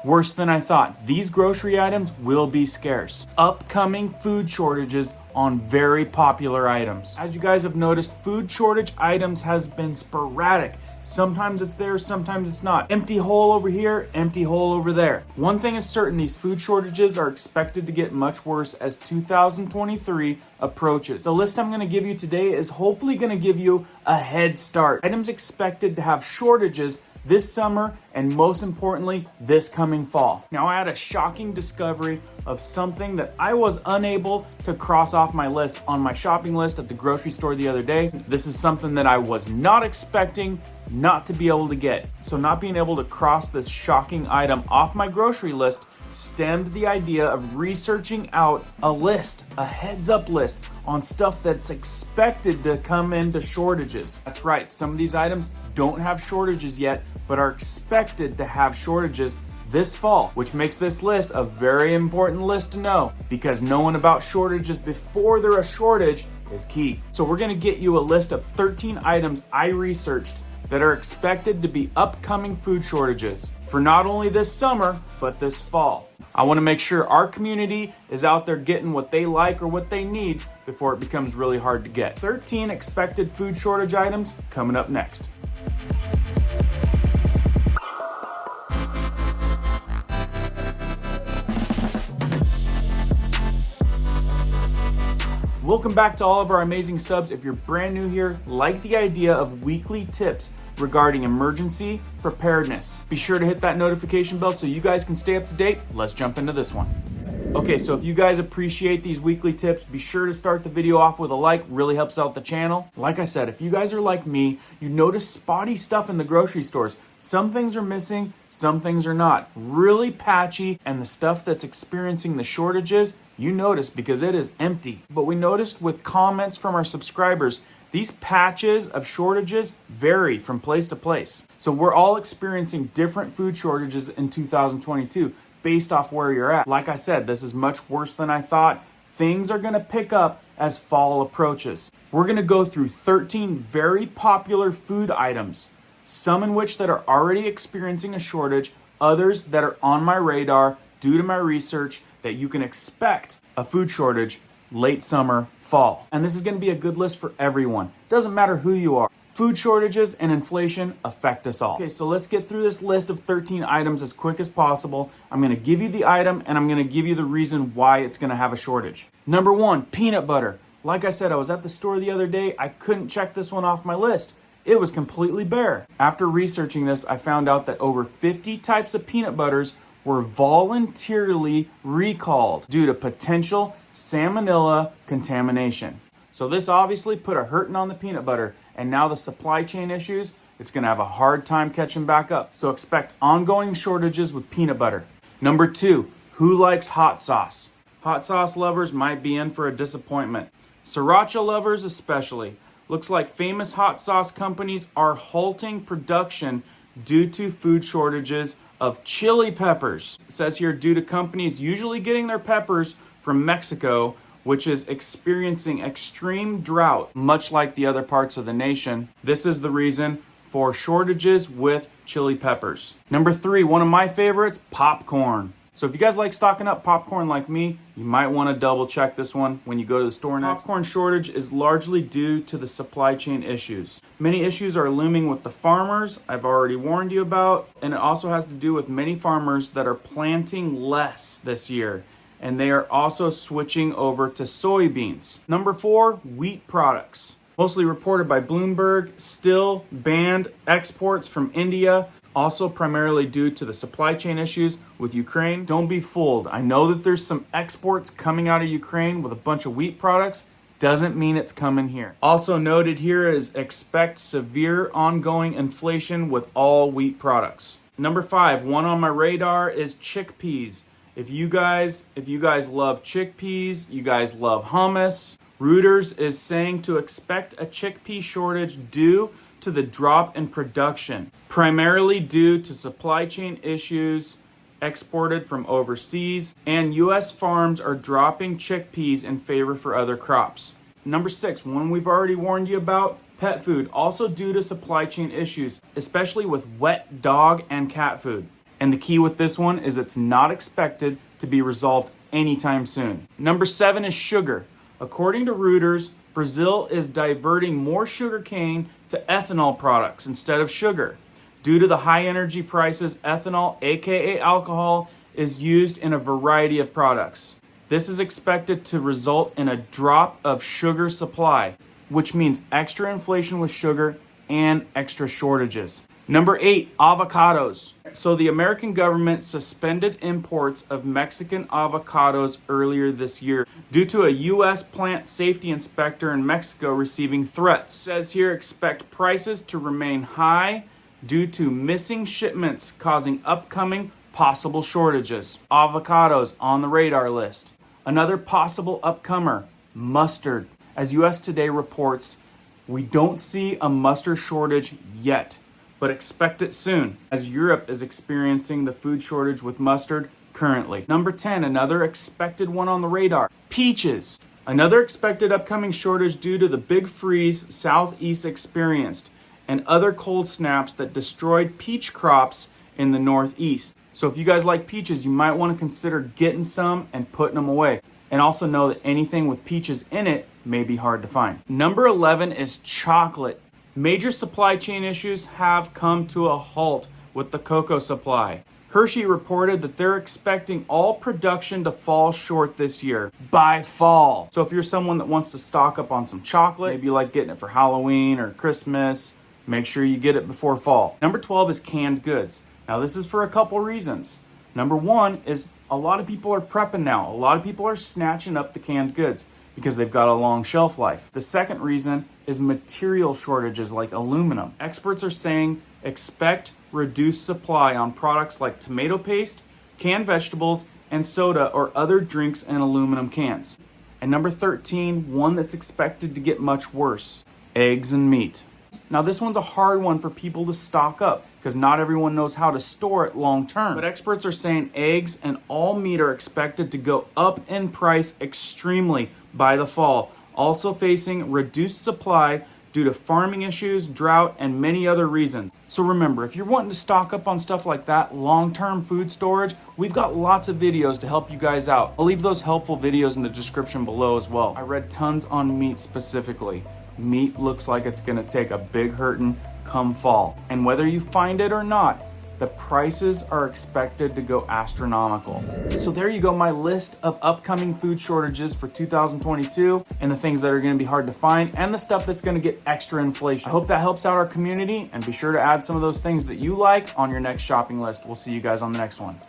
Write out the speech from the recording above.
Worse than I thought. These grocery items will be scarce. Upcoming food shortages on very popular items. As you guys have noticed, food shortage items has been sporadic. Sometimes it's there, sometimes it's not. Empty hole over here, empty hole over there. One thing is certain, these food shortages are expected to get much worse as 2023 approaches. The list I'm going to give you today is hopefully going to give you a head start. Items expected to have shortages this summer and most importantly, this coming fall. Now I had a shocking discovery of something that I was unable to cross off my list on my shopping list at the grocery store the other day. This is something that I was not expecting not to be able to get. So not being able to cross this shocking item off my grocery list stemmed the idea of researching out a list, a heads up list on stuff that's expected to come into shortages. That's right, some of these items don't have shortages yet, but are expected to have shortages this fall, which makes this list a very important list to know because knowing about shortages before they're a shortage is key. So we're gonna get you a list of 13 items I researched that are expected to be upcoming food shortages for not only this summer, but this fall. I want to make sure our community is out there getting what they like or what they need before it becomes really hard to get. 13 expected food shortage items coming up next. Welcome back to all of our amazing subs. If you're brand new here, like the idea of weekly tips regarding emergency preparedness. Be sure to hit that notification bell so you guys can stay up to date. Let's jump into this one. Okay, so if you guys appreciate these weekly tips, be sure to start the video off with a like, really helps out the channel. Like I said, if you guys are like me, you notice spotty stuff in the grocery stores. Some things are missing, some things are not. Really patchy, and the stuff that's experiencing the shortages, you notice because it is empty. But we noticed with comments from our subscribers, these patches of shortages vary from place to place. So we're all experiencing different food shortages in 2022 based off where you're at. Like I said, this is much worse than I thought. Things are gonna pick up as fall approaches. We're gonna go through 13 very popular food items, some in which that are already experiencing a shortage, others that are on my radar due to my research that you can expect a food shortage late summer, fall. And this is going to be a good list for everyone. Doesn't matter who you are. Food shortages and inflation affect us all. Okay, so let's get through this list of 13 items as quick as possible. I'm going to give you the item and I'm going to give you the reason why it's going to have a shortage. Number 1, peanut butter. Like I said, I was at the store the other day. I couldn't check this one off my list. It was completely bare. After researching this, I found out that over 50 types of peanut butters were voluntarily recalled due to potential salmonella contamination. So this obviously put a hurting on the peanut butter, and now the supply chain issues, it's gonna have a hard time catching back up. So expect ongoing shortages with peanut butter. Number 2, who likes hot sauce? Hot sauce lovers might be in for a disappointment. Sriracha lovers especially. Looks like famous hot sauce companies are halting production due to food shortages of chili peppers. It says here due to companies usually getting their peppers from Mexico, which is experiencing extreme drought, much like the other parts of the nation. This is the reason for shortages with chili peppers. Number 3, one of my favorites, popcorn. So if you guys like stocking up popcorn like me, you might want to double check this one when you go to the store next. Popcorn shortage is largely due to the supply chain issues. Many issues are looming with the farmers, I've already warned you about, and it also has to do with many farmers that are planting less this year, and they are also switching over to soybeans. Number 4, wheat products. Mostly reported by Bloomberg, still banned exports from India, also primarily due to the supply chain issues with Ukraine. Don't be fooled. I know that there's some exports coming out of Ukraine with a bunch of wheat products. Doesn't mean it's coming here. Also noted here is expect severe ongoing inflation with all wheat products. Number 5, one on my radar is chickpeas. If you guys love chickpeas, you guys love hummus, Reuters is saying to expect a chickpea shortage due to the drop in production, primarily due to supply chain issues exported from overseas, and U.S. farms are dropping chickpeas in favor for other crops. Number 6, one we've already warned you about, pet food, also due to supply chain issues, especially with wet dog and cat food. And the key with this one is it's not expected to be resolved anytime soon. Number 7 is sugar. According to Reuters, Brazil is diverting more sugar cane to ethanol products instead of sugar. Due to the high energy prices, ethanol, aka alcohol, is used in a variety of products. This is expected to result in a drop of sugar supply, which means extra inflation with sugar and extra shortages. Number 8, avocados. So the American government suspended imports of Mexican avocados earlier this year due to a U.S. plant safety inspector in Mexico receiving threats. It says here, expect prices to remain high due to missing shipments causing upcoming possible shortages. Avocados on the radar list. Another possible upcomer, mustard. As US Today reports, we don't see a mustard shortage yet, but expect it soon, as Europe is experiencing the food shortage with mustard currently. Number 10, another expected one on the radar, peaches. Another expected upcoming shortage due to the big freeze Southeast experienced and other cold snaps that destroyed peach crops in the Northeast. So if you guys like peaches, you might want to consider getting some and putting them away. And also know that anything with peaches in it may be hard to find. Number 11 is chocolate. Major supply chain issues have come to a halt with the cocoa supply. Hershey reported that they're expecting all production to fall short this year by fall. So if you're someone that wants to stock up on some chocolate, maybe you like getting it for Halloween or Christmas, make sure you get it before fall. Number 12 is canned goods. Now this is for a couple reasons. Number 1 is a lot of people are prepping now. A lot of people are snatching up the canned goods because they've got a long shelf life. The second reason is material shortages like aluminum. Experts are saying expect reduced supply on products like tomato paste, canned vegetables, and soda or other drinks in aluminum cans. And number 13, one that's expected to get much worse, eggs and meat. Now this one's a hard one for people to stock up because not everyone knows how to store it long term. But experts are saying eggs and all meat are expected to go up in price extremely by the fall, also facing reduced supply due to farming issues, drought, and many other reasons. So remember, if you're wanting to stock up on stuff like that, long-term food storage, we've got lots of videos to help you guys out. I'll leave those helpful videos in the description below as well. I read tons on meat specifically. Meat looks like it's gonna take a big hurting come fall. And whether you find it or not, the prices are expected to go astronomical. So there you go, my list of upcoming food shortages for 2022 and the things that are gonna be hard to find and the stuff that's gonna get extra inflation. I hope that helps out our community, and be sure to add some of those things that you like on your next shopping list. We'll see you guys on the next one.